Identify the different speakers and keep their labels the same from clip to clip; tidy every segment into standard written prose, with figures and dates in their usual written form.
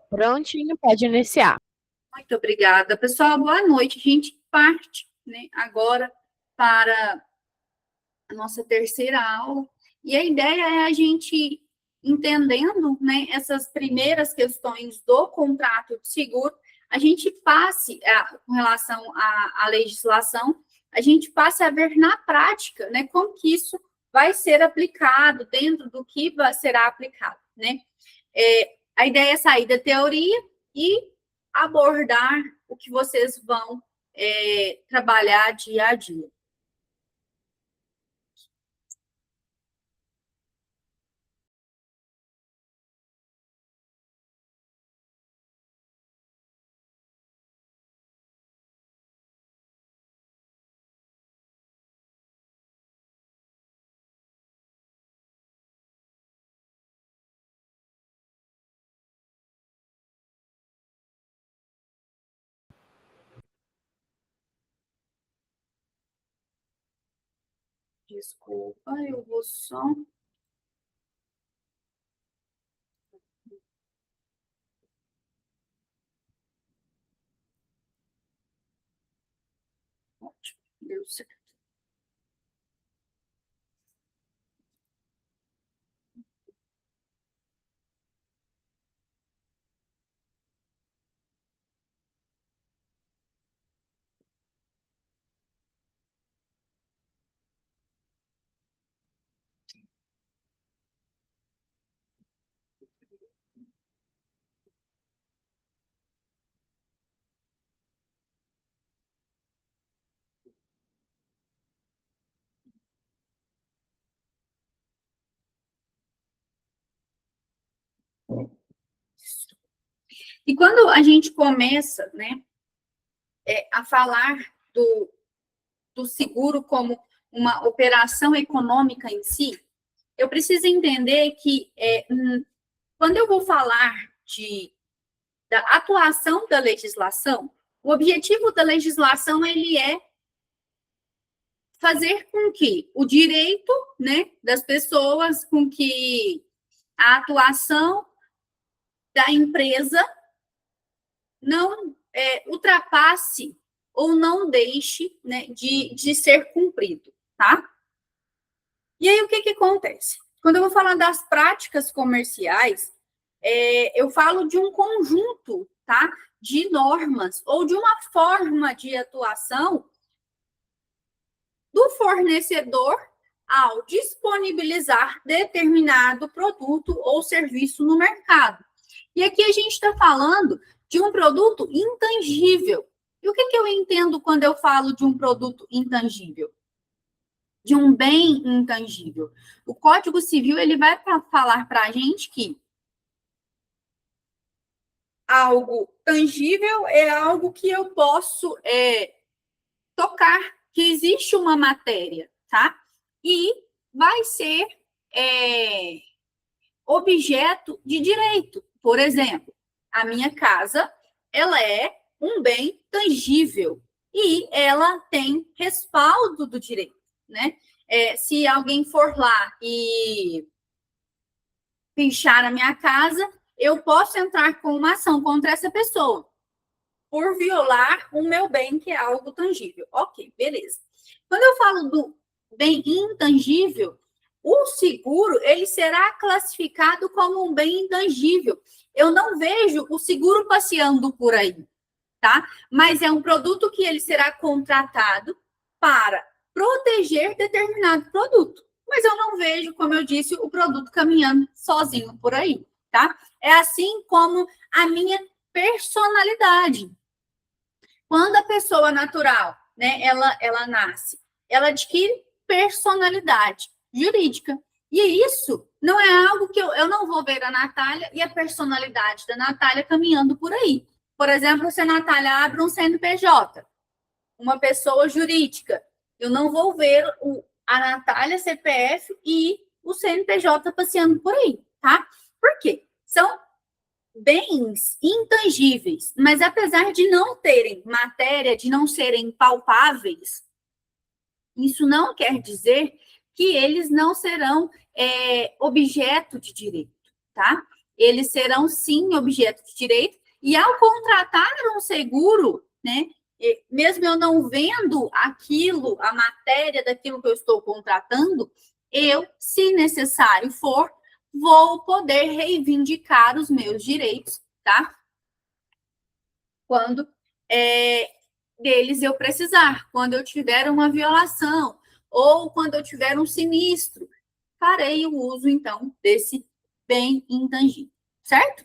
Speaker 1: Prontinho, pode iniciar.
Speaker 2: Muito obrigada. Pessoal, boa noite. A gente parte, né, agora para a nossa terceira aula. E a ideia é a gente entendendo, né, essas primeiras questões do contrato de seguro, a gente passe, com relação à legislação, a gente passe a ver na prática, né, como que isso vai ser aplicado, dentro do que será aplicado, né? A ideia é sair da teoria e abordar o que vocês vão trabalhar dia a dia. Desculpa, eu vou só. Ótimo, deu certo. E quando a gente começa, né, a falar do seguro como uma operação econômica em si, eu preciso entender que quando eu vou falar da atuação da legislação, o objetivo da legislação ele é fazer com que o direito, né, das pessoas, com que a atuação da empresa não ultrapasse ou não deixe, né, de ser cumprido, tá? E aí, o que acontece? Quando eu vou falar das práticas comerciais, eu falo de um conjunto, tá, de normas ou de uma forma de atuação do fornecedor ao disponibilizar determinado produto ou serviço no mercado. E aqui a gente está falando de um produto intangível. E o que eu entendo quando eu falo de um produto intangível? De um bem intangível. O Código Civil ele vai falar para a gente que algo tangível é algo que eu posso tocar, que existe uma matéria, tá? E vai ser objeto de direito. Por exemplo, a minha casa, ela é um bem tangível e ela tem respaldo do direito, né? Se alguém for lá e pichar a minha casa, eu posso entrar com uma ação contra essa pessoa por violar o meu bem, que é algo tangível. Ok, beleza. Quando eu falo do bem intangível, o seguro, ele será classificado como um bem intangível. Eu não vejo o seguro passeando por aí, tá? Mas é um produto que ele será contratado para proteger determinado produto. Mas eu não vejo, como eu disse, o produto caminhando sozinho por aí, tá? É assim como a minha personalidade. Quando a pessoa natural, né, ela nasce, ela adquire personalidade jurídica. E isso não é algo que eu não vou ver a Natália e a personalidade da Natália caminhando por aí. Por exemplo, se a Natália abre um CNPJ, uma pessoa jurídica, eu não vou ver a Natália CPF e o CNPJ passeando por aí, tá? Por quê? São bens intangíveis, mas apesar de não terem matéria, de não serem palpáveis, isso não quer dizer que eles não serão objeto de direito, tá? eles serão sim objeto de direito, e ao contratar um seguro, né, mesmo eu não vendo aquilo, a matéria daquilo que eu estou contratando, eu, se necessário for, vou poder reivindicar os meus direitos, tá? Quando deles eu precisar, quando eu tiver uma violação, ou quando eu tiver um sinistro, farei o uso, então, desse bem intangível, certo?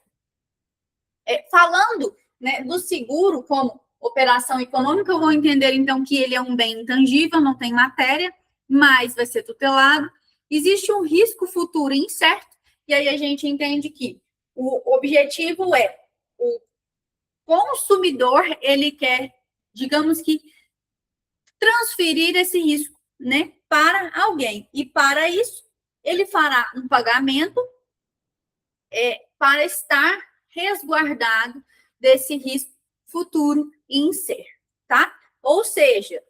Speaker 2: Falando, né, do seguro como operação econômica, eu vou entender, então, que ele é um bem intangível, não tem matéria, mas vai ser tutelado. Existe um risco futuro incerto, e aí a gente entende que o objetivo é o consumidor, ele quer, digamos que, transferir esse risco, né, para alguém. E para isso, ele fará um pagamento para estar resguardado desse risco futuro incerto, tá? Ou seja,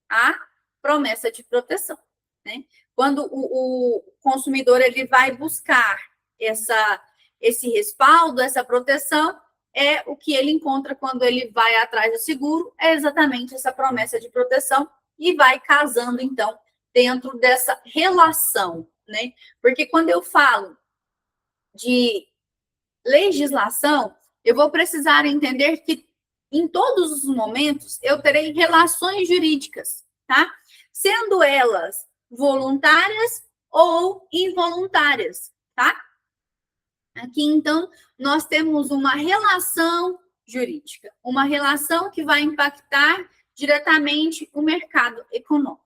Speaker 2: a promessa de proteção, né? Quando o consumidor ele vai buscar esse respaldo, essa proteção, é o que ele encontra quando ele vai atrás do seguro, é exatamente essa promessa de proteção e vai casando, então, dentro dessa relação, né? Porque quando eu falo de legislação, eu vou precisar entender que em todos os momentos eu terei relações jurídicas, tá? Sendo elas voluntárias ou involuntárias, tá? Aqui, então, nós temos uma relação jurídica, uma relação que vai impactar diretamente o mercado econômico.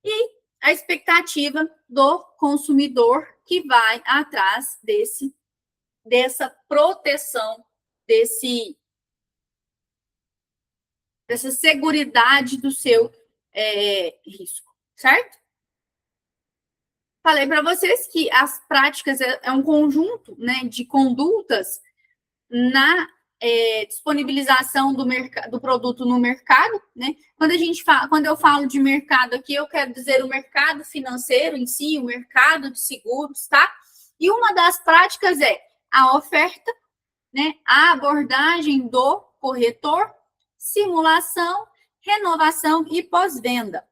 Speaker 2: E a expectativa do consumidor que vai atrás dessa proteção, dessa seguridade do seu risco, certo? Falei para vocês que as práticas é um conjunto, né, de condutas na disponibilização do produto no mercado, né? Quando eu falo de mercado aqui, eu quero dizer o mercado financeiro em si, o mercado de seguros, tá? E uma das práticas é a oferta, né? A abordagem do corretor, simulação, renovação e pós-venda.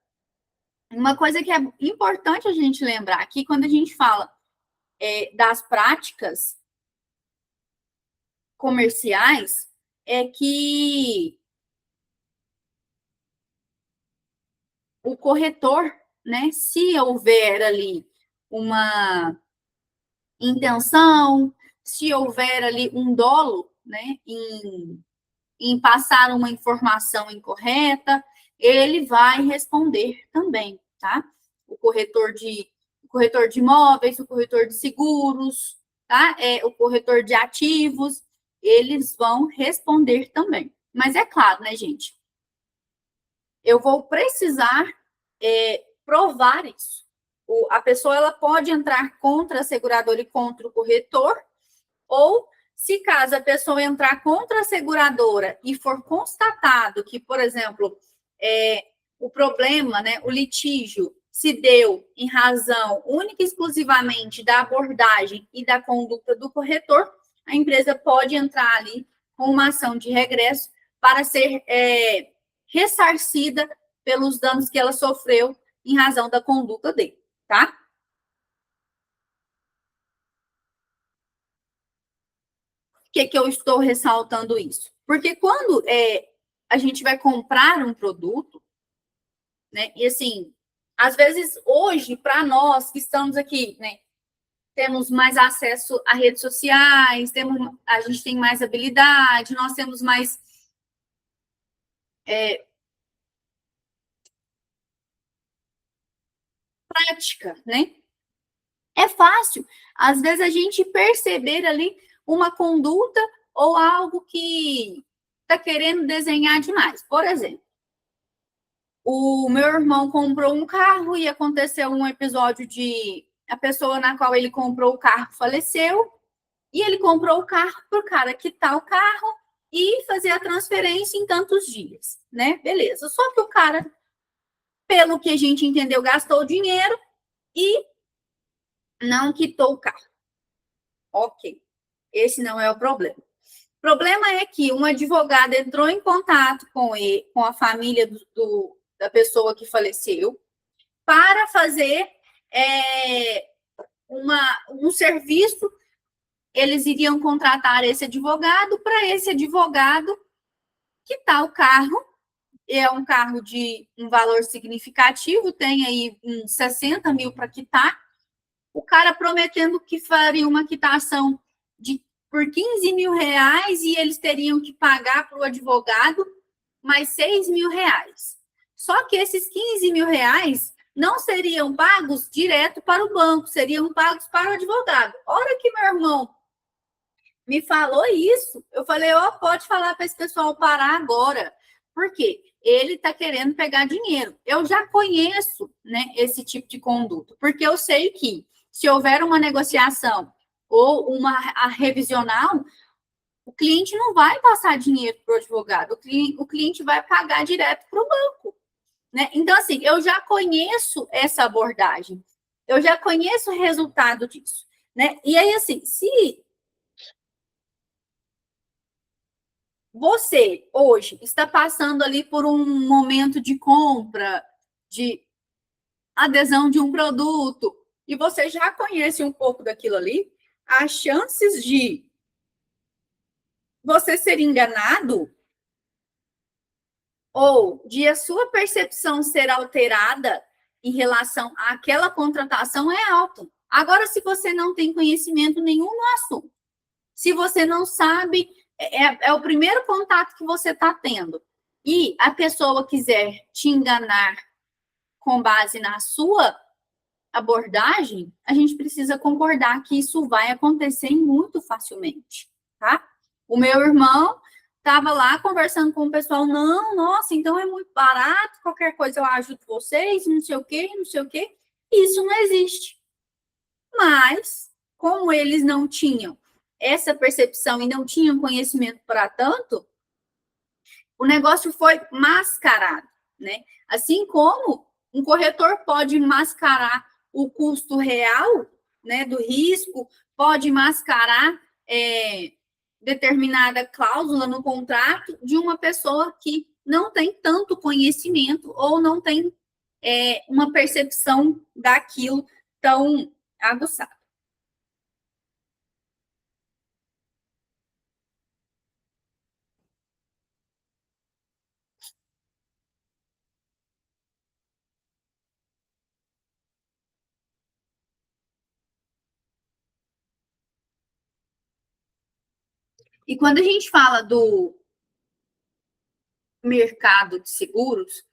Speaker 2: Uma coisa que é importante a gente lembrar aqui, quando a gente fala das práticas comerciais, é que o corretor, né, se houver ali uma intenção, se houver ali um dolo, né, em passar uma informação incorreta, ele vai responder também, tá? O corretor de imóveis, o corretor de seguros, tá? O corretor de ativos, eles vão responder também. Mas é claro, né, gente? Eu vou precisar provar isso. A pessoa ela pode entrar contra a seguradora e contra o corretor, ou se caso a pessoa entrar contra a seguradora e for constatado que, por exemplo, o problema, né, o litígio se deu em razão única e exclusivamente da abordagem e da conduta do corretor, a empresa pode entrar ali com uma ação de regresso para ser ressarcida pelos danos que ela sofreu em razão da conduta dele, tá? Por que eu estou ressaltando isso? Porque quando a gente vai comprar um produto, né, e assim, às vezes hoje, para nós que estamos aqui, né, temos mais acesso a redes sociais, a gente tem mais habilidade, nós temos mais prática, né? É fácil, às vezes, a gente perceber ali uma conduta ou algo que está querendo desenhar demais. Por exemplo, o meu irmão comprou um carro e aconteceu um episódio de a pessoa na qual ele comprou o carro faleceu e ele comprou o carro para o cara quitar o carro e fazer a transferência em tantos dias, né? Beleza. Só que o cara, pelo que a gente entendeu, gastou o dinheiro e não quitou o carro. Ok, esse não é o problema. O problema é que um advogado entrou em contato com a família da pessoa que faleceu para fazer um serviço. Eles iriam contratar esse advogado para esse advogado quitar o carro. É um carro de um valor significativo, tem aí uns 60 mil para quitar. O cara prometendo que faria uma quitação por 15 mil reais e eles teriam que pagar para o advogado mais 6 mil reais. Só que esses 15 mil reais não seriam pagos direto para o banco, seriam pagos para o advogado. A hora que meu irmão me falou isso, eu falei, pode falar para esse pessoal parar agora. Por quê? Ele está querendo pegar dinheiro. Eu já conheço, né, esse tipo de conduta, porque eu sei que se houver uma negociação ou a revisional, o cliente não vai passar dinheiro para o advogado, o cliente vai pagar direto para o banco. Né? Então, assim, eu já conheço essa abordagem, eu já conheço o resultado disso. Né? E aí, assim, se você, hoje, está passando ali por um momento de compra, de adesão de um produto, e você já conhece um pouco daquilo ali, as chances de você ser enganado ou de a sua percepção ser alterada em relação àquela contratação é alta. Agora, se você não tem conhecimento nenhum no assunto, se você não sabe, é o primeiro contato que você está tendo, e a pessoa quiser te enganar com base na sua abordagem, a gente precisa concordar que isso vai acontecer muito facilmente, tá? O meu irmão estava lá conversando com o pessoal, não, nossa, então é muito barato, qualquer coisa eu ajudo vocês, não sei o quê, não sei o quê. Isso não existe. Mas, como eles não tinham essa percepção e não tinham conhecimento para tanto, o negócio foi mascarado, né? Assim como um corretor pode mascarar o custo real, né, do risco, pode mascarar determinada cláusula no contrato de uma pessoa que não tem tanto conhecimento ou não tem uma percepção daquilo tão aguçada. E quando a gente fala do mercado de seguros,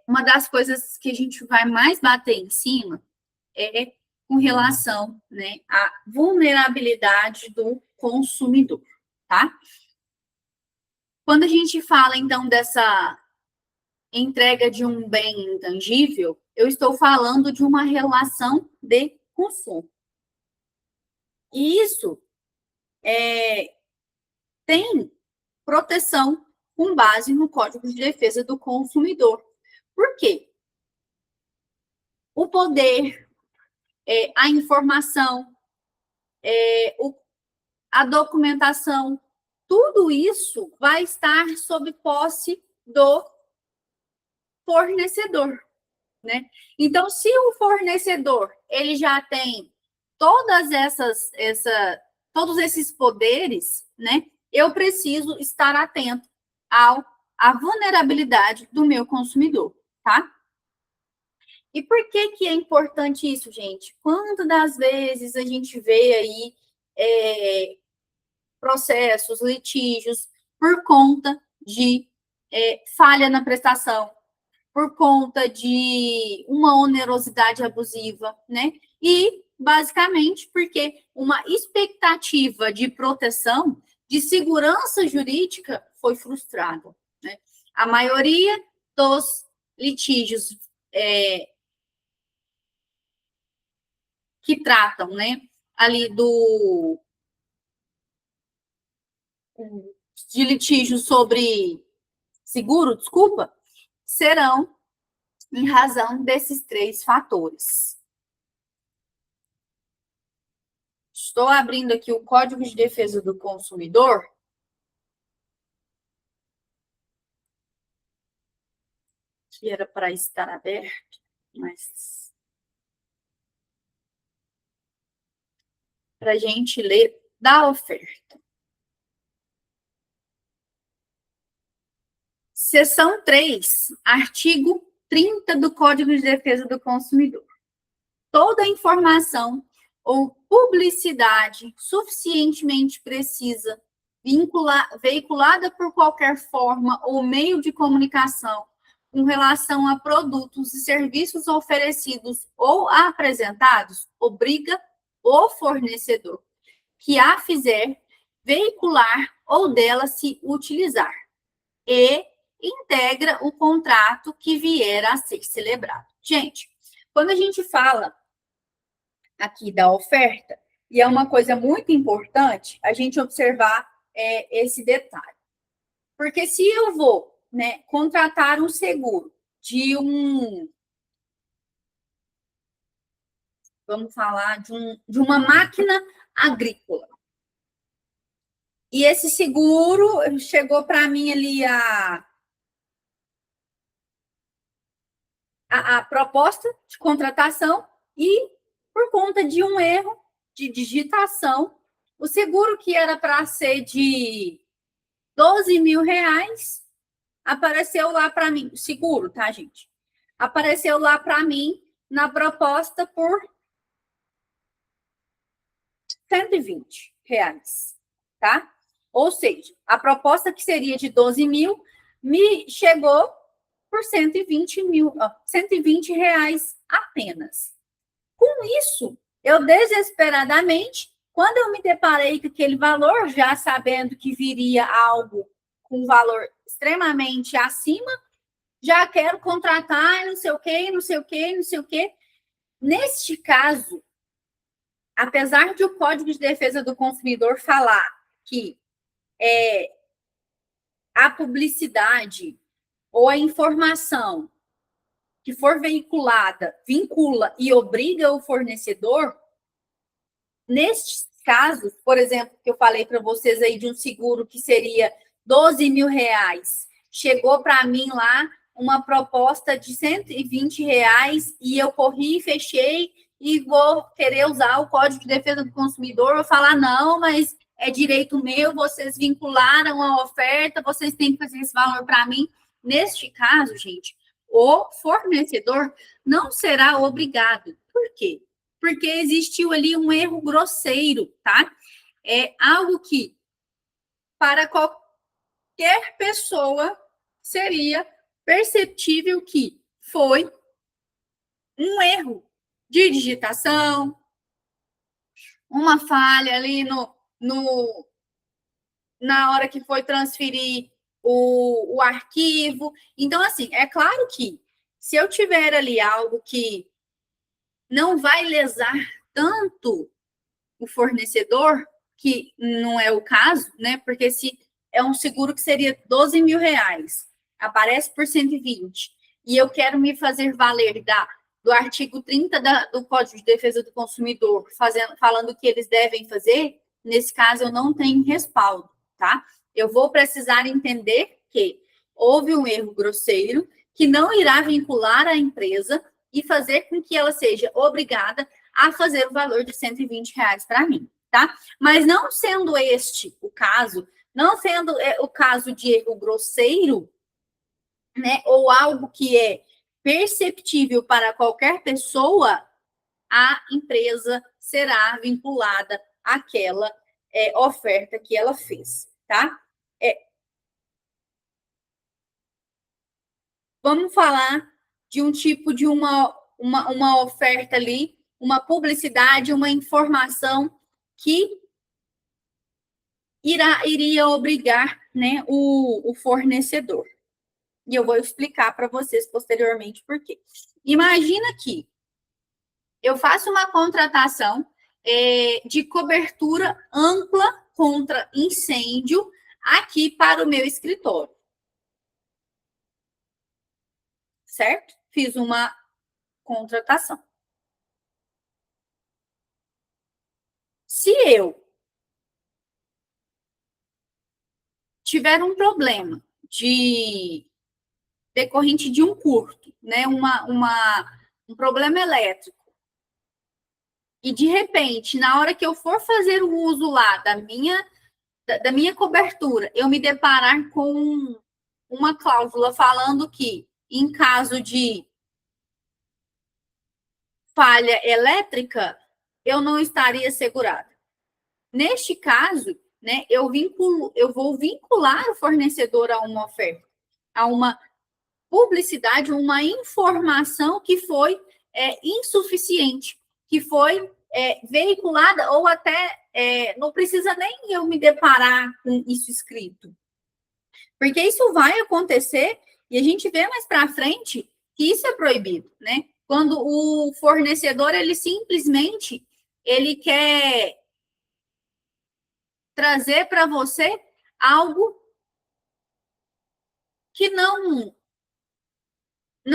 Speaker 2: uma das coisas que a gente vai mais bater em cima é com relação, né, à vulnerabilidade do consumidor, tá? Quando a gente fala, então, dessa entrega de um bem intangível, eu estou falando de uma relação de consumo. E isso tem proteção com base no Código de Defesa do Consumidor. Por quê? O poder, a informação, a documentação, tudo isso vai estar sob posse do fornecedor, né? Então, se o fornecedor ele já tem todos esses poderes, né? Eu preciso estar atento à vulnerabilidade do meu consumidor, tá? E por que é importante isso, gente? Quantas das vezes a gente vê aí processos, litígios, por conta de falha na prestação, por conta de uma onerosidade abusiva, né? E, basicamente, porque uma expectativa de proteção, de segurança jurídica foi frustrada, né? A maioria dos litígios que tratam, né, ali de litígio sobre seguro, desculpa, serão em razão desses três fatores. Estou abrindo aqui o Código de Defesa do Consumidor. Que era para estar aberto, mas para a gente ler da oferta. Seção 3, artigo 30 do Código de Defesa do Consumidor. Toda informação ou publicidade suficientemente precisa, veiculada por qualquer forma ou meio de comunicação com relação a produtos e serviços oferecidos ou apresentados, obriga o fornecedor que a fizer veicular ou dela se utilizar e integra o contrato que vier a ser celebrado. Gente, quando a gente fala aqui da oferta, e é uma coisa muito importante a gente observar esse detalhe. Porque se eu vou, né, contratar um seguro de vamos falar, de uma máquina agrícola, e esse seguro chegou para mim ali a proposta de contratação e, por conta de um erro de digitação, o seguro que era para ser de 12 mil reais apareceu lá para mim, seguro, tá, gente? Apareceu lá para mim na proposta por 120 reais, tá? Ou seja, a proposta que seria de 12 mil me chegou por 120 reais apenas. Com isso, eu desesperadamente, quando eu me deparei com aquele valor, já sabendo que viria algo com valor extremamente acima, já quero contratar, não sei o quê, não sei o quê, não sei o quê. Neste caso, apesar de o Código de Defesa do Consumidor falar que a publicidade ou a informação que for veiculada, vincula e obriga o fornecedor, nestes casos, por exemplo, que eu falei para vocês aí de um seguro que seria 12 mil reais, chegou para mim lá uma proposta de 120 reais e eu corri, fechei e vou querer usar o Código de Defesa do Consumidor, vou falar, não, mas é direito meu, vocês vincularam a oferta, vocês têm que fazer esse valor para mim. Neste caso, gente, o fornecedor não será obrigado. Por quê? Porque existiu ali um erro grosseiro, tá? É algo que, para qualquer pessoa, seria perceptível que foi um erro de digitação, uma falha ali na hora que foi transferir o arquivo. Então, assim, é claro que se eu tiver ali algo que não vai lesar tanto o fornecedor, que não é o caso, né? Porque se é um seguro que seria 12 mil reais, aparece por 120, e eu quero me fazer valer do artigo 30 do Código de Defesa do Consumidor, falando que eles devem fazer, nesse caso eu não tenho respaldo, tá? Eu vou precisar entender que houve um erro grosseiro que não irá vincular a empresa e fazer com que ela seja obrigada a fazer o valor de 120 reais para mim, tá? Mas não sendo este o caso, não sendo o caso de erro grosseiro, né, ou algo que é perceptível para qualquer pessoa, a empresa será vinculada àquela oferta que ela fez, tá? Vamos falar de um tipo de uma oferta ali, uma publicidade, uma informação que iria obrigar, né, o fornecedor. E eu vou explicar para vocês posteriormente por quê. Imagina que eu faço uma contratação de cobertura ampla contra incêndio aqui para o meu escritório. Certo? Fiz uma contratação. Se eu tiver um problema decorrente de um curto, né, um problema elétrico, e de repente, na hora que eu for fazer o uso lá da minha cobertura, eu me deparar com uma cláusula falando que, em caso de falha elétrica, eu não estaria segurada. Neste caso, né, eu vou vincular o fornecedor a uma oferta, a uma publicidade, uma informação que foi insuficiente, que foi veiculada, ou até não precisa nem eu me deparar com isso escrito. Porque isso vai acontecer e a gente vê mais para frente que isso é proibido, né? Quando o fornecedor, ele simplesmente ele quer trazer para você algo que não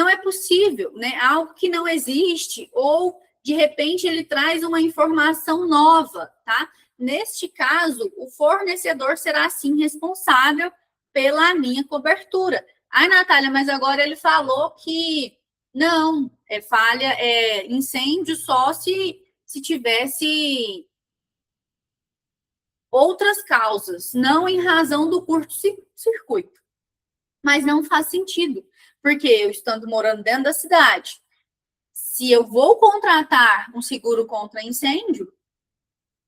Speaker 2: é possível, né? Algo que não existe, ou de repente ele traz uma informação nova, tá? Neste caso, o fornecedor será sim responsável pela minha cobertura. Ai, Natália, mas agora ele falou que não, incêndio só se tivesse outras causas, não em razão do curto-circuito. Mas não faz sentido, porque eu estando morando dentro da cidade, se eu vou contratar um seguro contra incêndio,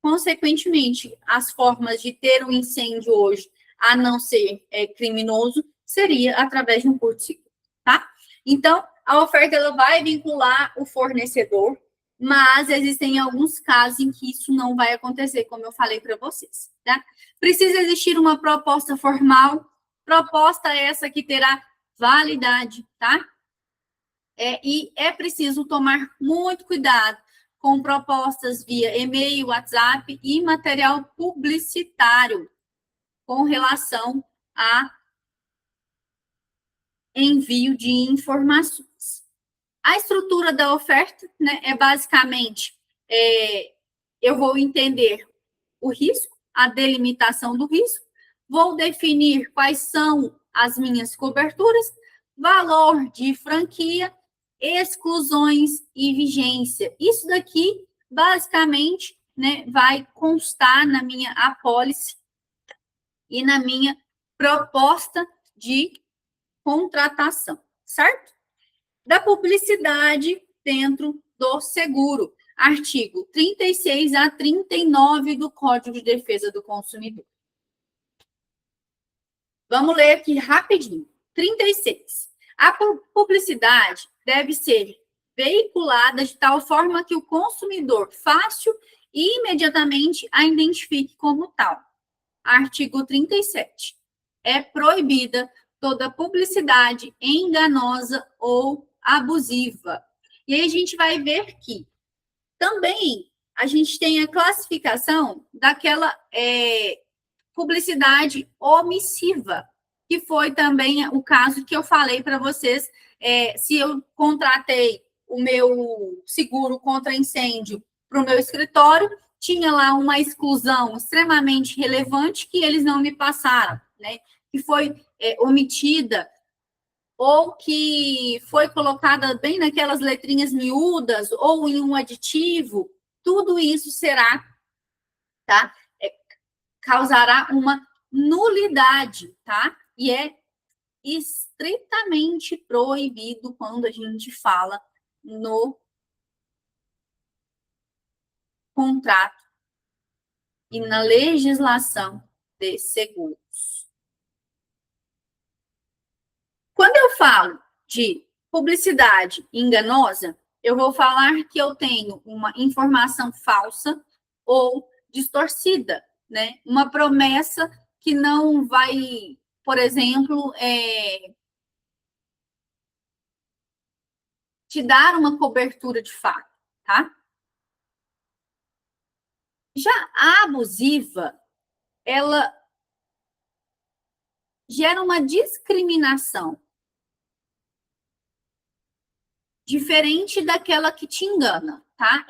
Speaker 2: consequentemente, as formas de ter um incêndio hoje, a não ser criminoso, seria através de um curto-circuito, tá? Então, a oferta ela vai vincular o fornecedor, mas existem alguns casos em que isso não vai acontecer, como eu falei para vocês, tá? Precisa existir uma proposta formal, proposta essa que terá validade, tá? E é preciso tomar muito cuidado com propostas via e-mail, WhatsApp e material publicitário com relação a envio de informações. A estrutura da oferta, né, é basicamente, eu vou entender o risco, a delimitação do risco, vou definir quais são as minhas coberturas, valor de franquia, exclusões e vigência. Isso daqui, basicamente, né, vai constar na minha apólice e na minha proposta de contratação, certo? Da publicidade dentro do seguro. Artigo 36 a 39 do Código de Defesa do Consumidor. Vamos ler aqui rapidinho. 36. A publicidade deve ser veiculada de tal forma que o consumidor fácil e imediatamente a identifique como tal. Artigo 37. É proibida toda publicidade enganosa ou abusiva. E aí a gente vai ver que também a gente tem a classificação daquela publicidade omissiva, que foi também o caso que eu falei para vocês. Se eu contratei o meu seguro contra incêndio para o meu escritório, tinha lá uma exclusão extremamente relevante que eles não me passaram, né? Que foi omitida, ou que foi colocada bem naquelas letrinhas miúdas, ou em um aditivo, tudo isso será, tá? Causará uma nulidade, tá? E é estritamente proibido quando a gente fala no contrato e na legislação de seguros. Quando eu falo de publicidade enganosa, eu vou falar que eu tenho uma informação falsa ou distorcida, né? Uma promessa que não vai, por exemplo, te dar uma cobertura de fato, tá? Já a abusiva, ela gera uma discriminação diferente daquela que te engana, tá?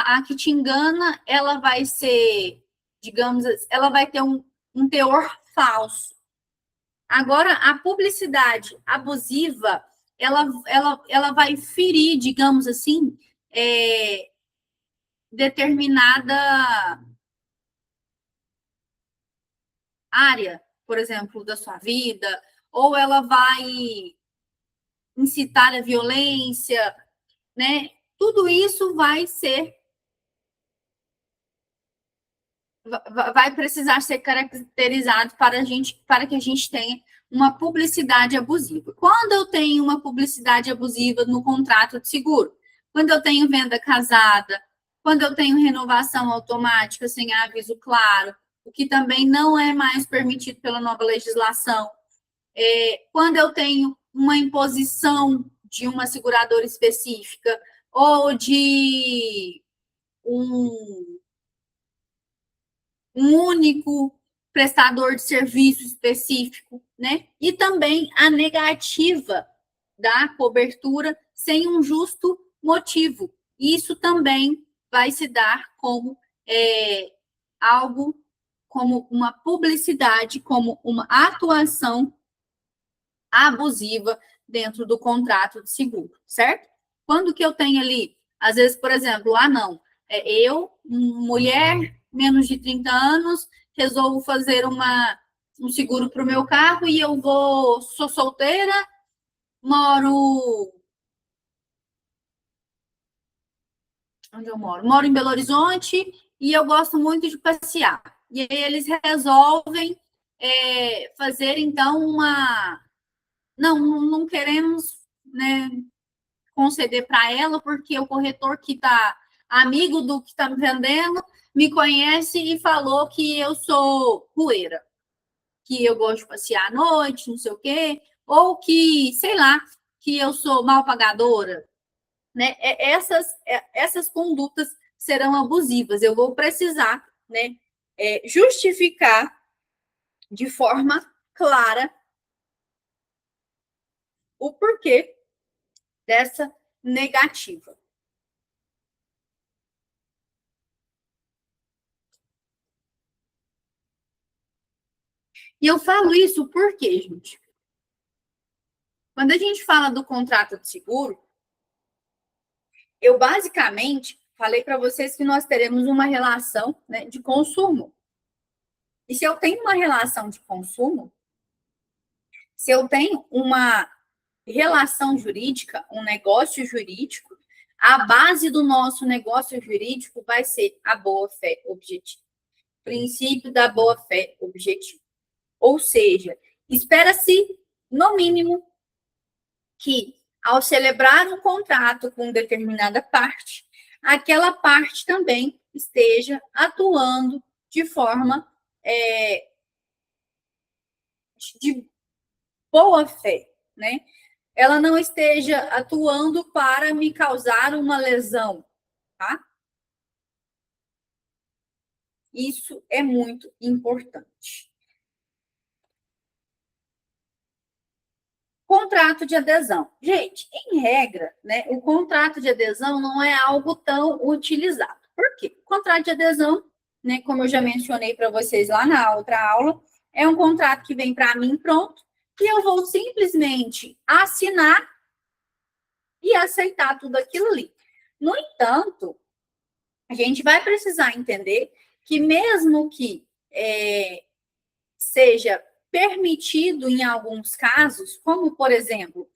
Speaker 2: A que te engana, ela vai ser, digamos, ela vai ter um teor falso. Agora, a publicidade abusiva, ela vai ferir, digamos assim, determinada área, por exemplo, da sua vida, ou ela vai incitar a violência, né? Tudo isso vai precisar ser caracterizado para que a gente tenha uma publicidade abusiva. Quando eu tenho uma publicidade abusiva no contrato de seguro, quando eu tenho venda casada, quando eu tenho renovação automática sem aviso claro, o que também não é mais permitido pela nova legislação, quando eu tenho uma imposição de uma seguradora específica ou de um único prestador de serviço específico, né? E também a negativa da cobertura sem um justo motivo. Isso também vai se dar como algo, como uma publicidade, como uma atuação abusiva dentro do contrato de seguro, certo? Quando que eu tenho ali, às vezes, por exemplo, não, eu, mulher, menos de 30 anos, resolvo fazer um seguro para o meu carro e sou solteira, moro. Onde eu moro? Moro em Belo Horizonte e eu gosto muito de passear. E aí eles resolvem fazer, então, não queremos, né, conceder para ela, porque o corretor que está amigo do que está me vendendo me conhece e falou que eu sou poeira, que eu gosto de passear à noite, não sei o quê, ou que, sei lá, que eu sou mal pagadora, né? Essas condutas serão abusivas. Eu vou precisar, né, justificar de forma clara o porquê dessa negativa. E eu falo isso porque, gente, quando a gente fala do contrato de seguro, eu basicamente falei para vocês que nós teremos uma relação, né, de consumo. E se eu tenho uma relação de consumo, se eu tenho uma relação jurídica, um negócio jurídico, a base do nosso negócio jurídico vai ser a boa-fé objetiva. Princípio da boa-fé objetiva. Ou seja, espera-se, no mínimo, que, ao celebrar um contrato com determinada parte, aquela parte também esteja atuando de forma de boa fé, né? Ela não esteja atuando para me causar uma lesão, tá? Isso é muito importante. Contrato de adesão. Gente, em regra, né, o contrato de adesão não é algo tão utilizado. Por quê? O contrato de adesão, né, como eu já mencionei para vocês lá na outra aula, é um contrato que vem para mim pronto, que eu vou simplesmente assinar e aceitar tudo aquilo ali. No entanto, a gente vai precisar entender que mesmo que seja permitido em alguns casos, como, por exemplo,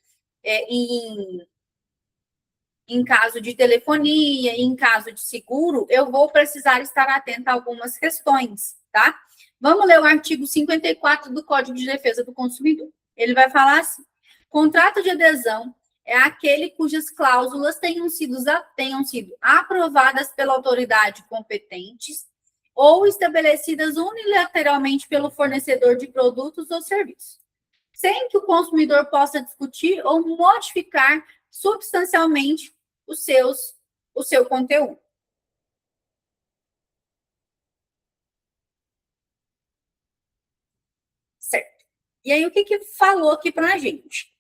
Speaker 2: em caso de telefonia, em caso de seguro, eu vou precisar estar atenta a algumas questões, tá? Vamos ler o artigo 54 do Código de Defesa do Consumidor. Ele vai falar assim: contrato de adesão é aquele cujas cláusulas tenham sido aprovadas pela autoridade competente ou estabelecidas unilateralmente pelo fornecedor de produtos ou serviços, sem que o consumidor possa discutir ou modificar substancialmente o seu conteúdo. Certo. E aí, o que falou aqui para a gente?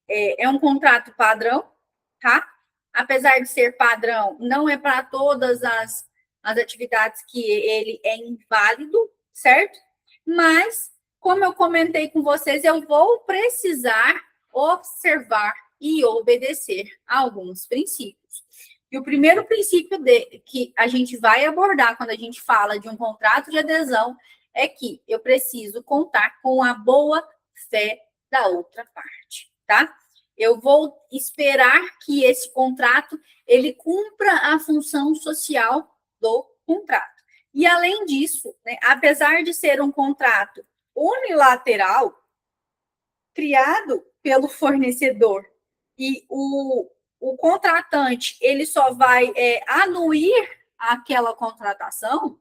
Speaker 2: É um contrato padrão, tá? apesar de ser padrão, não é para todas as atividades que ele é inválido, certo? Mas, como eu comentei com vocês, eu vou precisar observar e obedecer a alguns princípios. E o primeiro princípio que a gente vai abordar quando a gente fala de um contrato de adesão é que eu preciso contar com a boa fé da outra parte, tá? Eu vou esperar que esse contrato ele cumpra a função social do contrato. E além disso, né, apesar de ser um contrato unilateral criado pelo fornecedor e o contratante ele só vai anuir aquela contratação,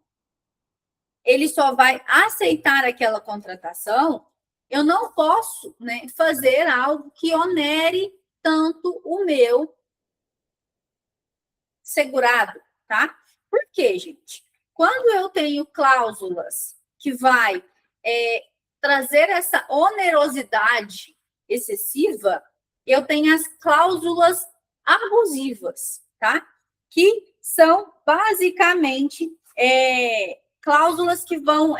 Speaker 2: ele só vai aceitar aquela contratação, eu não posso, né, fazer algo que onere tanto o meu segurado, tá? Por quê, gente? Quando eu tenho cláusulas que vai trazer essa onerosidade excessiva, eu tenho as cláusulas abusivas, tá? Que são basicamente cláusulas que vão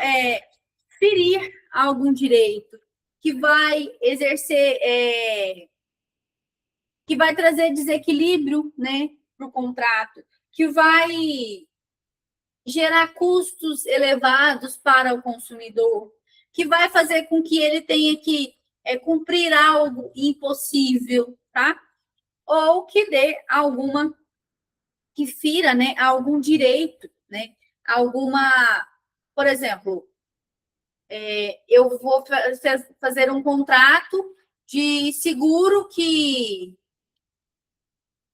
Speaker 2: ferir algum direito, que vai exercer, que vai trazer desequilíbrio, né, para o contrato, que vai gerar custos elevados para o consumidor, que vai fazer com que ele tenha que cumprir algo impossível, tá? Ou que dê alguma, que fira, né, algum direito, né? Alguma, por exemplo, eu vou fazer um contrato de seguro que,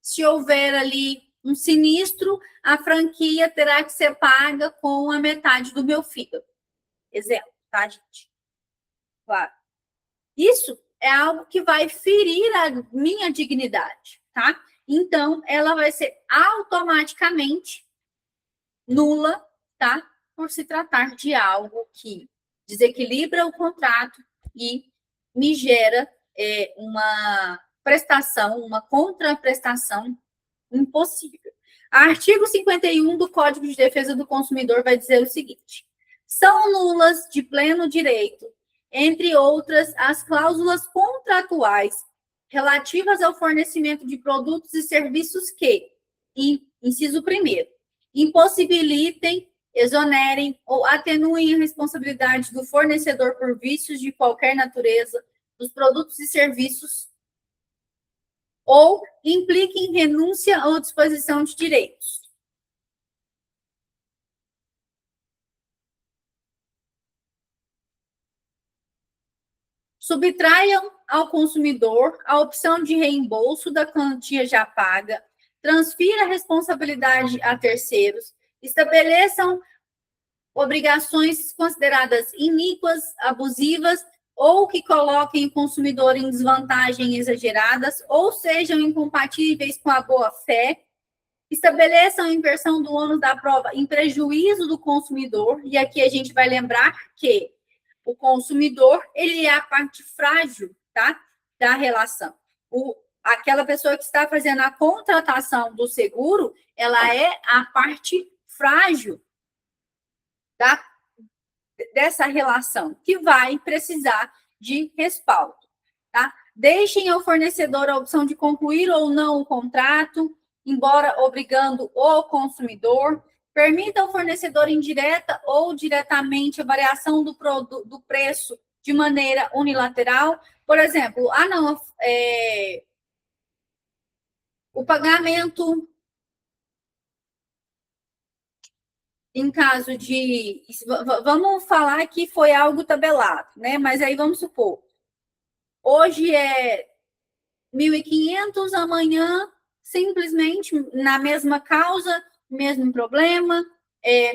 Speaker 2: se houver ali um sinistro, a franquia terá que ser paga com a metade do meu fígado. Exemplo, tá, gente? Claro. Isso é algo que vai ferir a minha dignidade, tá? Então, ela vai ser automaticamente nula, tá? Por se tratar de algo que desequilibra o contrato e me gera uma prestação, uma contraprestação impossível. Artigo 51 do Código de Defesa do Consumidor vai dizer o seguinte: são nulas de pleno direito, entre outras, as cláusulas contratuais relativas ao fornecimento de produtos e serviços que, inciso 1º, impossibilitem, exonerem ou atenuem a responsabilidade do fornecedor por vícios de qualquer natureza dos produtos e serviços ou impliquem renúncia ou disposição de direitos. Subtraiam ao consumidor a opção de reembolso da quantia já paga, transfira a responsabilidade a terceiros, estabeleçam obrigações consideradas iníquas, abusivas ou que coloquem o consumidor em desvantagem exageradas ou sejam incompatíveis com a boa-fé, estabeleçam a inversão do ônus da prova em prejuízo do consumidor, e aqui a gente vai lembrar que o consumidor, ele é a parte frágil, tá, da relação. Aquela pessoa que está fazendo a contratação do seguro, ela é a parte frágil dessa relação, que vai precisar de respaldo, tá? Deixem ao fornecedor a opção de concluir ou não o contrato, embora obrigando o consumidor. Permita ao fornecedor indireta ou diretamente a variação do preço de maneira unilateral. Por exemplo, o pagamento em caso de... Vamos falar que foi algo tabelado, né? Mas aí vamos supor, hoje é 1.500, amanhã, simplesmente, na mesma causa, mesmo problema,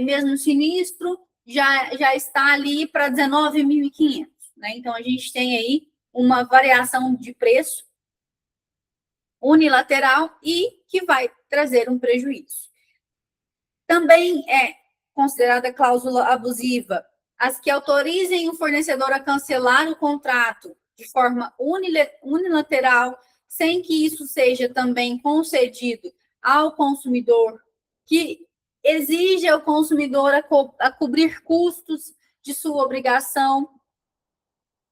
Speaker 2: mesmo sinistro, já está ali para 19.500, né? Então, a gente tem aí uma variação de preço unilateral e que vai trazer um prejuízo. Também é considerada cláusula abusiva as que autorizem o fornecedor a cancelar o contrato de forma unilateral, sem que isso seja também concedido ao consumidor, que exija ao consumidor a cobrir custos de sua obrigação,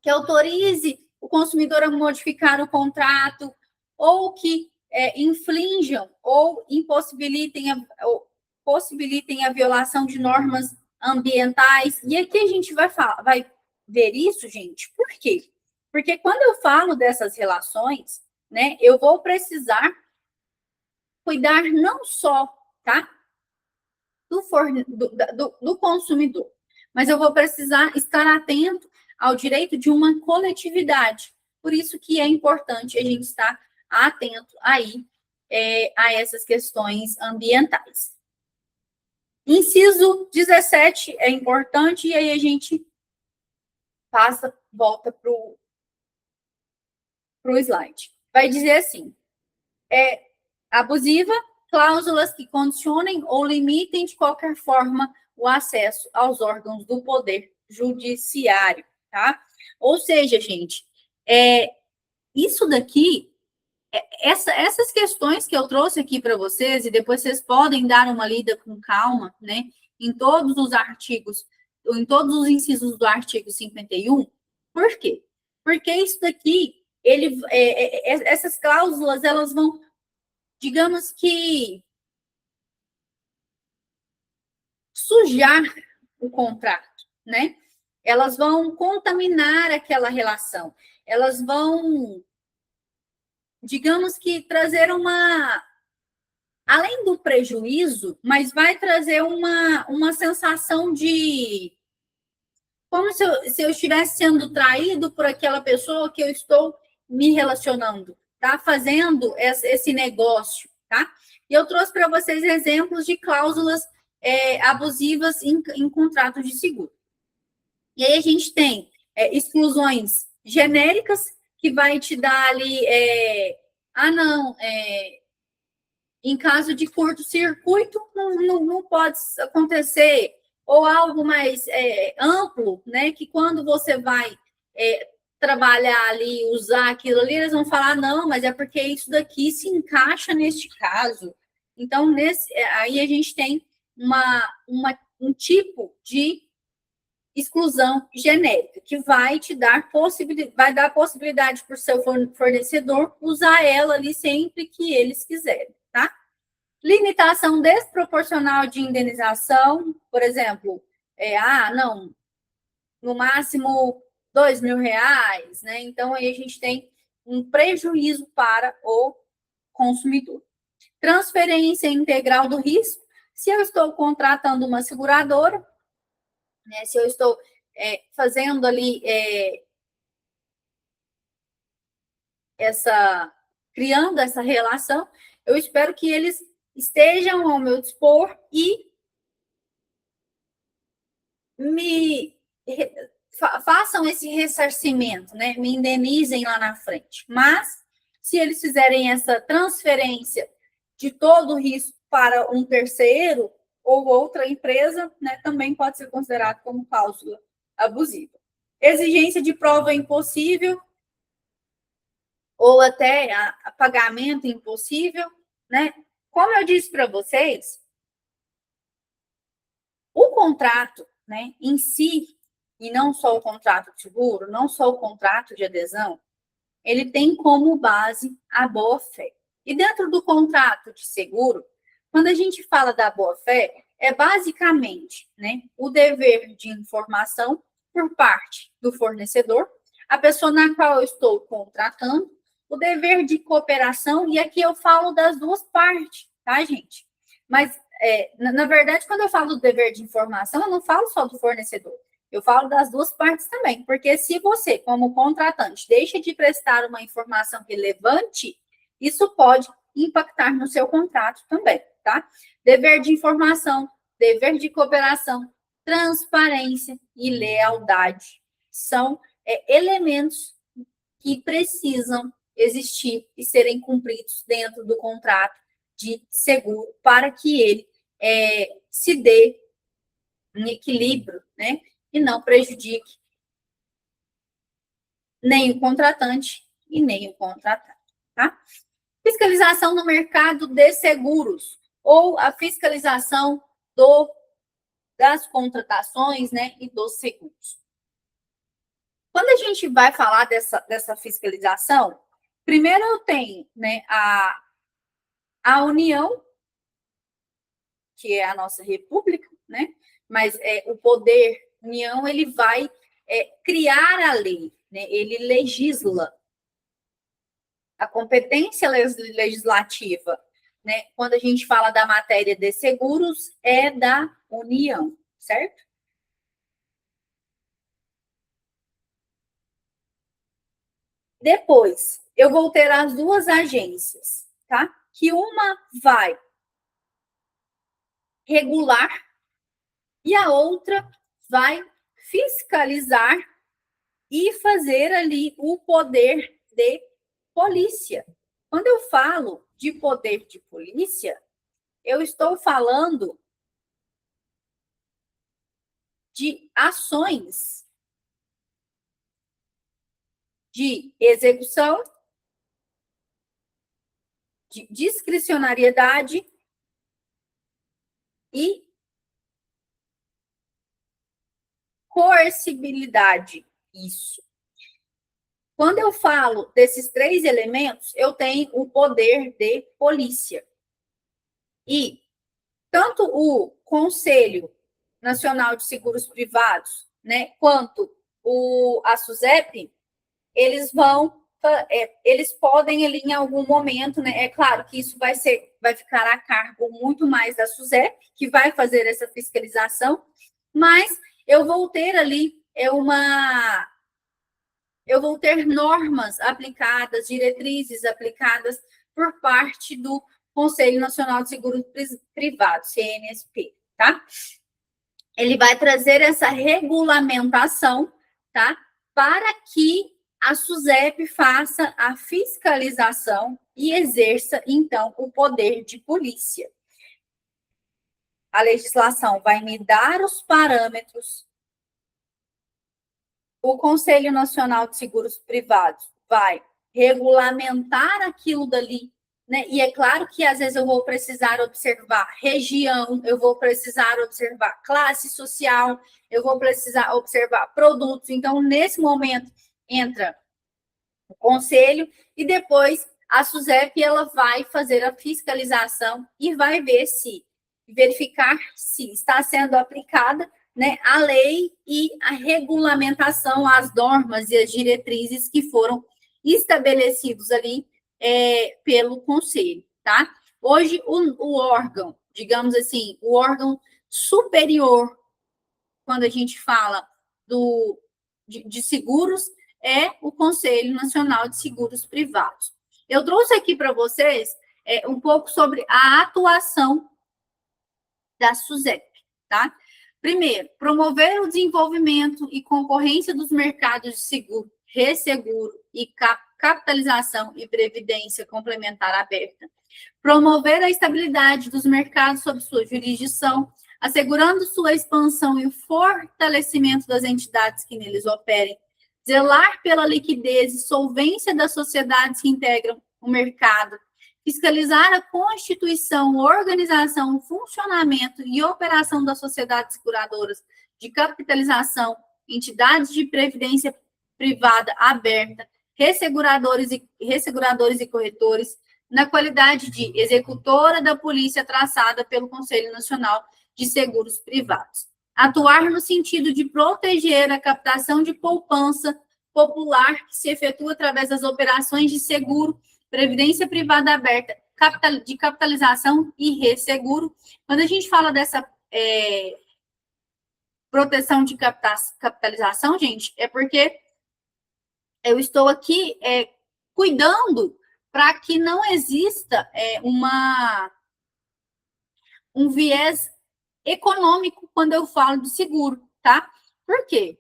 Speaker 2: que autorize o consumidor a modificar o contrato, ou que inflinjam ou possibilitem a violação de normas ambientais. E aqui a gente vai ver isso, gente. Por quê? Porque quando eu falo dessas relações, né, eu vou precisar cuidar não só, tá, do consumidor, mas eu vou precisar estar atento ao direito de uma coletividade. Por isso que é importante a gente estar atento aí a essas questões ambientais. Inciso 17 é importante, e aí a gente volta para o slide. Vai dizer assim, abusiva, cláusulas que condicionem ou limitem de qualquer forma o acesso aos órgãos do poder judiciário, tá? Ou seja, gente, isso daqui, essas questões que eu trouxe aqui para vocês, e depois vocês podem dar uma lida com calma, né, em todos os artigos, em todos os incisos do artigo 51, por quê? Porque isso daqui, essas cláusulas, elas vão, digamos que, sujar o contrato, né? Elas vão contaminar aquela relação, elas vão, digamos que, trazer além do prejuízo, mas vai trazer uma sensação de, como se eu estivesse sendo traído por aquela pessoa que eu estou me relacionando, tá? Fazendo esse negócio, tá? E eu trouxe para vocês exemplos de cláusulas abusivas em contratos de seguro. E aí a gente tem exclusões genéricas, que vai te dar ali, em caso de curto-circuito, não pode acontecer, ou algo mais amplo, né, que quando você vai trabalhar ali, usar aquilo ali, eles vão falar, não, mas é porque isso daqui se encaixa neste caso. Então, aí a gente tem um tipo de exclusão genérica, que vai te dar vai dar possibilidade para o seu fornecedor usar ela ali sempre que eles quiserem, tá? Limitação desproporcional de indenização, por exemplo, não, no máximo R$ 2.000, né? Então, aí a gente tem um prejuízo para o consumidor. Transferência integral do risco. Se eu estou contratando uma seguradora, né, se eu estou fazendo ali criando essa relação, eu espero que eles estejam ao meu dispor e me façam esse ressarcimento, né? Me indenizem lá na frente. Mas, se eles fizerem essa transferência de todo o risco para um terceiro ou outra empresa, né, também pode ser considerado como cláusula abusiva. Exigência de prova impossível, ou até pagamento impossível, né? Como eu disse para vocês, o contrato, né, em si, e não só o contrato de seguro, não só o contrato de adesão, ele tem como base a boa-fé. E dentro do contrato de seguro, quando a gente fala da boa-fé, é basicamente, né, o dever de informação por parte do fornecedor, a pessoa na qual eu estou contratando, o dever de cooperação, e aqui eu falo das duas partes, tá, gente? Mas, na verdade, quando eu falo do dever de informação, eu não falo só do fornecedor, eu falo das duas partes também, porque se você, como contratante, deixa de prestar uma informação relevante, isso pode impactar no seu contrato também, tá? Dever de informação, dever de cooperação, transparência e lealdade são elementos que precisam existir e serem cumpridos dentro do contrato de seguro para que ele se dê em equilíbrio, né? E não prejudique nem o contratante e nem o contratado, tá? Fiscalização no mercado de seguros, ou a fiscalização das contratações, né, e dos seguros. Quando a gente vai falar dessa fiscalização, primeiro eu tenho, né, a União, que é a nossa república, né, mas o poder União, ele vai criar a lei, né, ele legisla. A competência legislativa, né, quando a gente fala da matéria de seguros, é da União, certo? Depois, eu vou ter as duas agências, tá? Que uma vai regular e a outra vai fiscalizar e fazer ali o poder de polícia. Quando eu falo de poder de polícia, eu estou falando de ações de execução, de discricionariedade e coercibilidade. Isso. Quando eu falo desses três elementos, eu tenho o poder de polícia. E tanto o Conselho Nacional de Seguros Privados, né, quanto a SUSEP, eles podem ali em algum momento, né? É claro que isso vai ficar a cargo muito mais da SUSEP, que vai fazer essa fiscalização, mas eu vou ter ali eu vou ter normas aplicadas, diretrizes aplicadas por parte do Conselho Nacional de Seguros Privados, CNSP, tá? Ele vai trazer essa regulamentação, tá? Para que a SUSEP faça a fiscalização e exerça, então, o poder de polícia. A legislação vai me dar os parâmetros, o Conselho Nacional de Seguros Privados vai regulamentar aquilo dali, né? E é claro que às vezes eu vou precisar observar região, eu vou precisar observar classe social, eu vou precisar observar produtos. Então, nesse momento, entra o conselho e depois a SUSEP ela vai fazer a fiscalização e vai verificar se está sendo aplicada, né, a lei e a regulamentação, as normas e as diretrizes que foram estabelecidos ali pelo conselho, tá? Hoje, o órgão, digamos assim, o órgão superior, quando a gente fala de seguros, é o Conselho Nacional de Seguros Privados. Eu trouxe aqui para vocês um pouco sobre a atuação da SUSEP, tá? Primeiro, promover o desenvolvimento e concorrência dos mercados de seguro, resseguro e capitalização e previdência complementar aberta. Promover a estabilidade dos mercados sob sua jurisdição, assegurando sua expansão e o fortalecimento das entidades que neles operem. Zelar pela liquidez e solvência das sociedades que integram o mercado, fiscalizar a constituição, organização, funcionamento e operação das sociedades seguradoras de capitalização, entidades de previdência privada aberta, resseguradores e corretores, na qualidade de executora da polícia traçada pelo Conselho Nacional de Seguros Privados. Atuar no sentido de proteger a captação de poupança popular que se efetua através das operações de seguro, previdência privada aberta, de capitalização e resseguro. Quando a gente fala dessa proteção de capitalização, gente, é porque eu estou aqui cuidando para que não exista um viés econômico quando eu falo de seguro, tá? Por quê?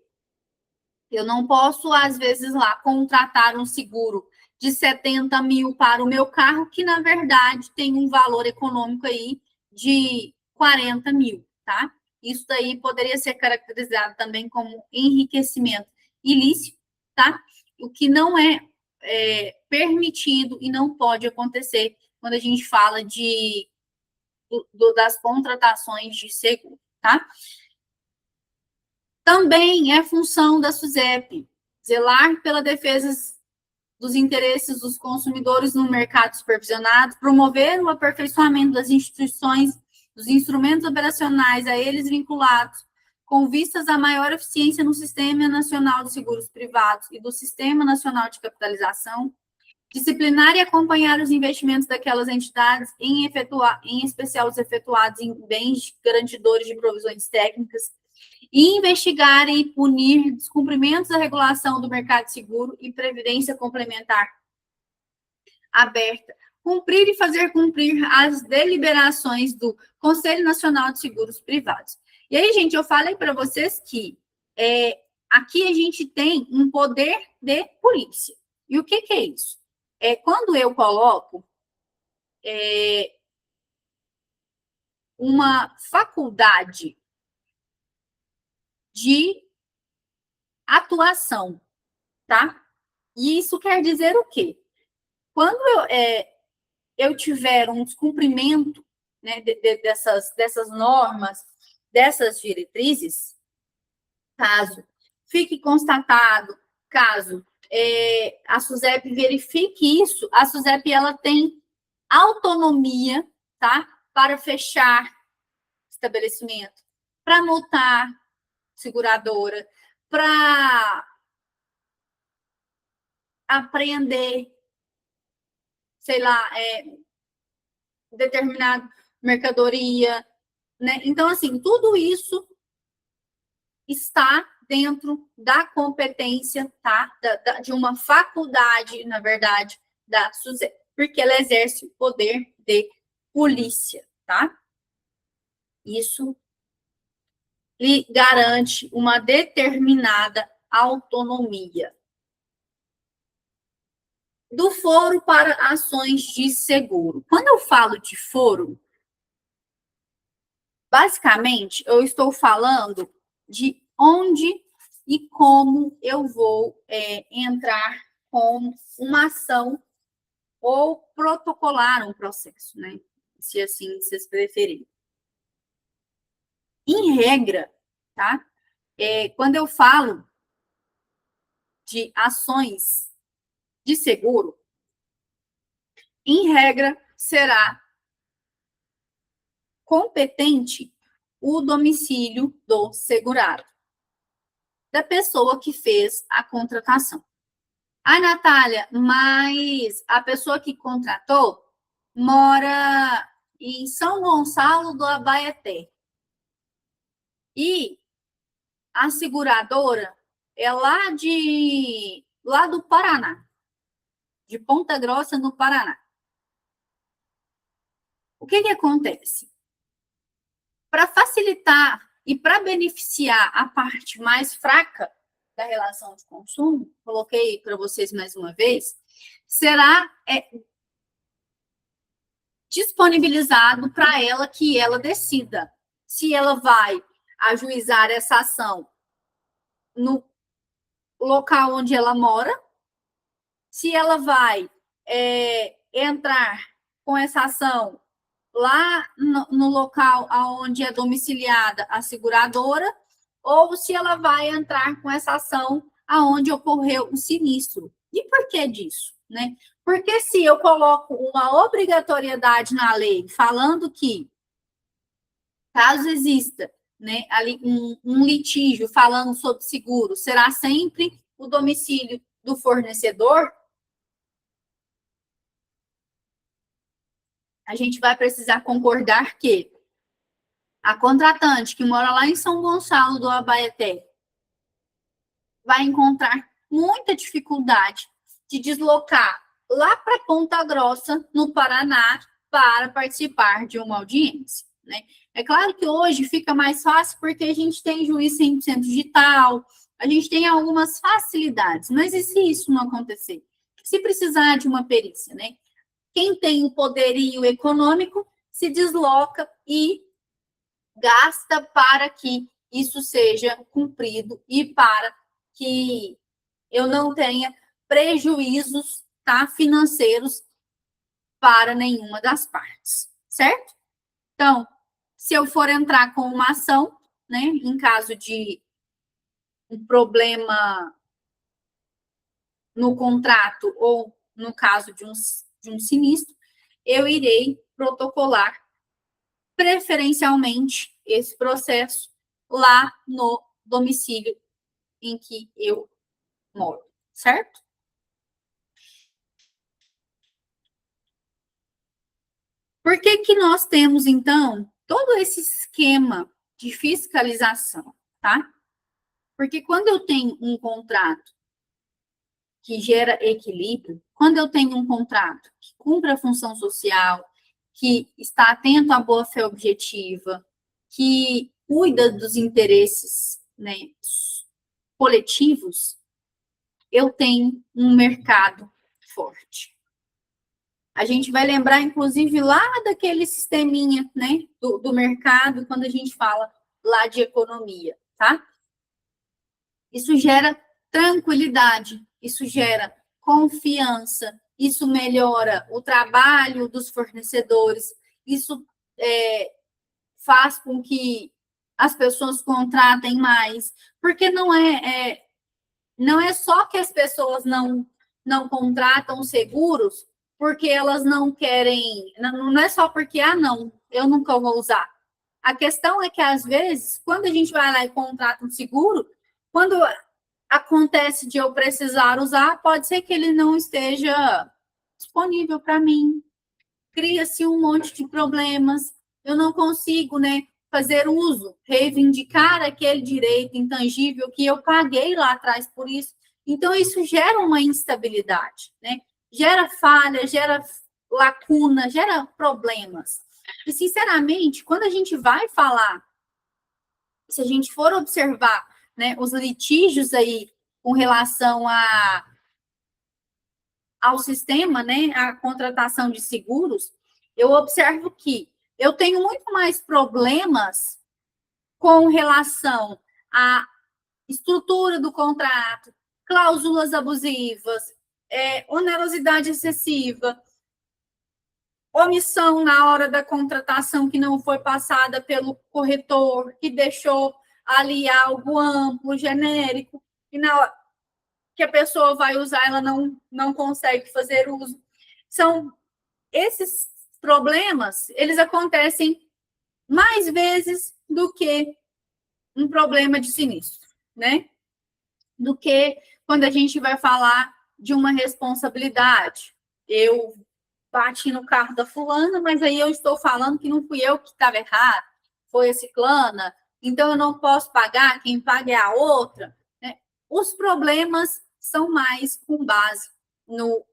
Speaker 2: Eu não posso, às vezes, lá contratar um seguro de 70 mil para o meu carro, que, na verdade, tem um valor econômico aí de 40 mil, tá? Isso daí poderia ser caracterizado também como enriquecimento ilícito, tá? O que não é permitido e não pode acontecer quando a gente fala das contratações de seguro, tá? Também é função da SUSEP zelar pela defesa dos interesses dos consumidores no mercado supervisionado, promover o aperfeiçoamento das instituições, dos instrumentos operacionais a eles vinculados, com vistas à maior eficiência no Sistema Nacional de Seguros Privados e do Sistema Nacional de Capitalização, disciplinar e acompanhar os investimentos daquelas entidades, em especial os efetuados em bens garantidores de provisões técnicas, e investigar e punir descumprimentos da regulação do mercado de seguro e previdência complementar aberta, cumprir e fazer cumprir as deliberações do Conselho Nacional de Seguros Privados. E aí, gente, eu falei para vocês que aqui a gente tem um poder de polícia. E o que é isso? Quando eu coloco uma faculdade de atuação, tá? E isso quer dizer o quê? Quando eu tiver um descumprimento, né, dessas normas, dessas diretrizes, caso fique constatado, caso a SUSEP verifique isso, a SUSEP ela tem autonomia, tá? Para fechar estabelecimento, para multar seguradora, para apreender, sei lá, determinada mercadoria, né? Então, assim, tudo isso está dentro da competência, tá? De uma faculdade, na verdade, da SUSEP, porque ela exerce o poder de polícia, tá? Isso lhe garante uma determinada autonomia. Do foro para ações de seguro. Quando eu falo de foro, basicamente, eu estou falando de onde e como eu vou entrar com uma ação ou protocolar um processo, né? Se assim vocês preferirem. Em regra, tá? Quando eu falo de ações de seguro, em regra, será competente o domicílio do segurado, da pessoa que fez a contratação. Ai, Natália, mas a pessoa que contratou mora em São Gonçalo do Abaeté. E a seguradora é lá do Paraná, de Ponta Grossa, no Paraná. O que acontece? Para facilitar e para beneficiar a parte mais fraca da relação de consumo, coloquei para vocês mais uma vez, será disponibilizado para ela que ela decida se ela vai ajuizar essa ação no local onde ela mora, se ela vai entrar com essa ação lá no local onde é domiciliada a seguradora, ou se ela vai entrar com essa ação aonde ocorreu o sinistro. E por que disso, né? Porque se eu coloco uma obrigatoriedade na lei falando que, caso exista, né, ali um litígio falando sobre seguro, será sempre o domicílio do fornecedor, a gente vai precisar concordar que a contratante que mora lá em São Gonçalo do Abaeté vai encontrar muita dificuldade de deslocar lá para Ponta Grossa, no Paraná, para participar de uma audiência, né? É claro que hoje fica mais fácil porque a gente tem juiz 100% digital, a gente tem algumas facilidades, mas e se isso não acontecer? Se precisar de uma perícia, né? Quem tem o poderio econômico se desloca e gasta para que isso seja cumprido e para que eu não tenha prejuízos, tá, financeiros para nenhuma das partes, certo? Então, se eu for entrar com uma ação, né, em caso de um problema no contrato ou no caso de um sinistro, eu irei protocolar preferencialmente esse processo lá no domicílio em que eu moro, certo? Por que que nós temos, então, todo esse esquema de fiscalização, tá? Porque quando eu tenho um contrato que gera equilíbrio, quando eu tenho um contrato que cumpre a função social, que está atento à boa-fé objetiva, que cuida dos interesses, né, coletivos, eu tenho um mercado forte. A gente vai lembrar, inclusive, lá daquele sisteminha, né, do mercado, quando a gente fala lá de economia, tá? Isso gera tranquilidade, isso gera confiança, isso melhora o trabalho dos fornecedores, isso faz com que as pessoas contratem mais, porque não é só que as pessoas não contratam seguros porque elas não querem, não é só porque, não, eu nunca vou usar. A questão é que, às vezes, quando a gente vai lá e contrata um seguro, quando acontece de eu precisar usar, pode ser que ele não esteja disponível para mim. Cria-se um monte de problemas, eu não consigo, né, fazer uso, reivindicar aquele direito intangível que eu paguei lá atrás por isso. Então, isso gera uma instabilidade, né? Gera falha, gera lacuna, gera problemas. E, sinceramente, quando a gente vai falar, se a gente for observar, né, os litígios aí com relação ao sistema, né, a contratação de seguros, eu observo que eu tenho muito mais problemas com relação à estrutura do contrato, cláusulas abusivas, onerosidade excessiva, omissão na hora da contratação que não foi passada pelo corretor, que deixou ali algo amplo, genérico, e na hora que a pessoa vai usar, ela não consegue fazer uso. São esses problemas, eles acontecem mais vezes do que um problema de sinistro, né? Do que quando a gente vai falar de uma responsabilidade. Eu bati no carro da fulana, mas aí eu estou falando que não fui eu que estava errado, foi a ciclana, então eu não posso pagar, quem paga é a outra. Né? Os problemas são mais com base no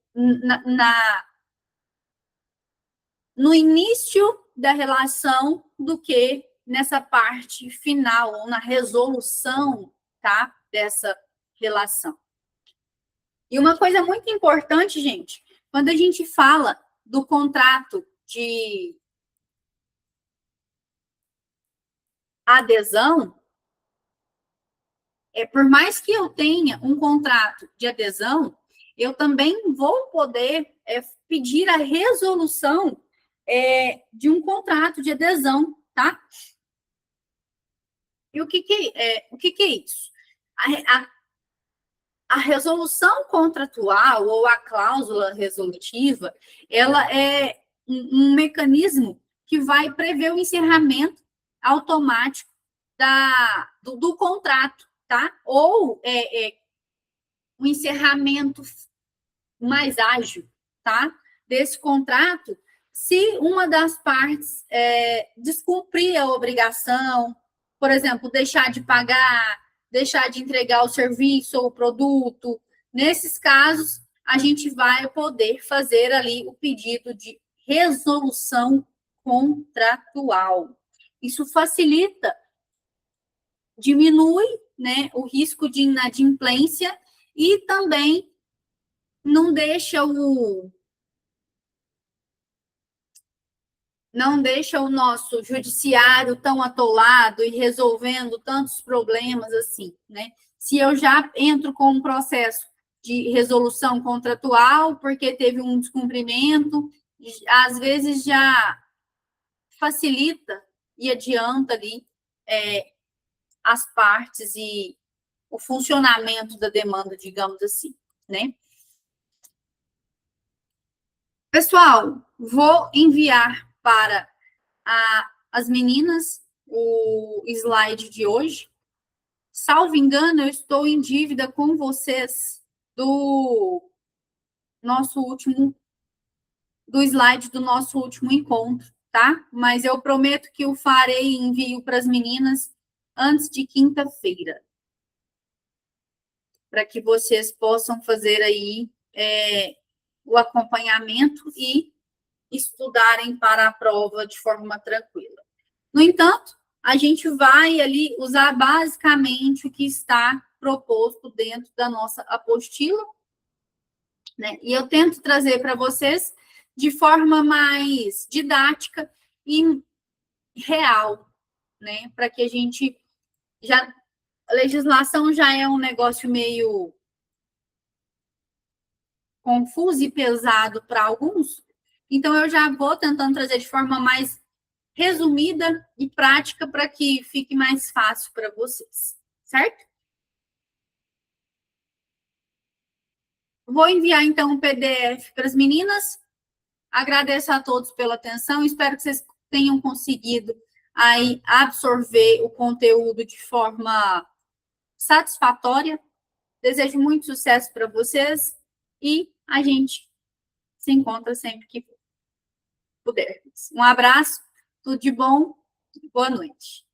Speaker 2: início da relação do que nessa parte final, ou na resolução, tá, dessa relação. E uma coisa muito importante, gente, quando a gente fala do contrato de adesão, por mais que eu tenha um contrato de adesão, eu também vou poder pedir a resolução de um contrato de adesão, tá? E o que é isso? A resolução contratual ou a cláusula resolutiva, ela é um mecanismo que vai prever o encerramento automático do contrato, tá? Ou o encerramento mais ágil, tá? Desse contrato, se uma das partes descumprir a obrigação, por exemplo, deixar de pagar, deixar de entregar o serviço ou o produto, nesses casos, a gente vai poder fazer ali o pedido de resolução contratual. Isso facilita, diminui, né, o risco de inadimplência e também não deixa o nosso judiciário tão atolado e resolvendo tantos problemas assim, né? Se eu já entro com um processo de resolução contratual, porque teve um descumprimento, às vezes já facilita e adianta ali as partes e o funcionamento da demanda, digamos assim, né? Pessoal, vou enviar para as meninas o slide de hoje. Salvo engano, eu estou em dívida com vocês do slide do nosso último encontro, tá? Mas eu prometo que eu farei e envio para as meninas antes de quinta-feira, para que vocês possam fazer aí o acompanhamento e estudarem para a prova de forma tranquila. No entanto, a gente vai ali usar basicamente o que está proposto dentro da nossa apostila, né? E eu tento trazer para vocês de forma mais didática e real, né? Para que a gente a legislação já é um negócio meio confuso e pesado para alguns, então eu já vou tentando trazer de forma mais resumida e prática para que fique mais fácil para vocês, certo? Vou enviar, então, o PDF para as meninas. Agradeço a todos pela atenção. Espero que vocês tenham conseguido aí absorver o conteúdo de forma satisfatória. Desejo muito sucesso para vocês e a gente se encontra sempre que puder. Um abraço, tudo de bom, boa noite.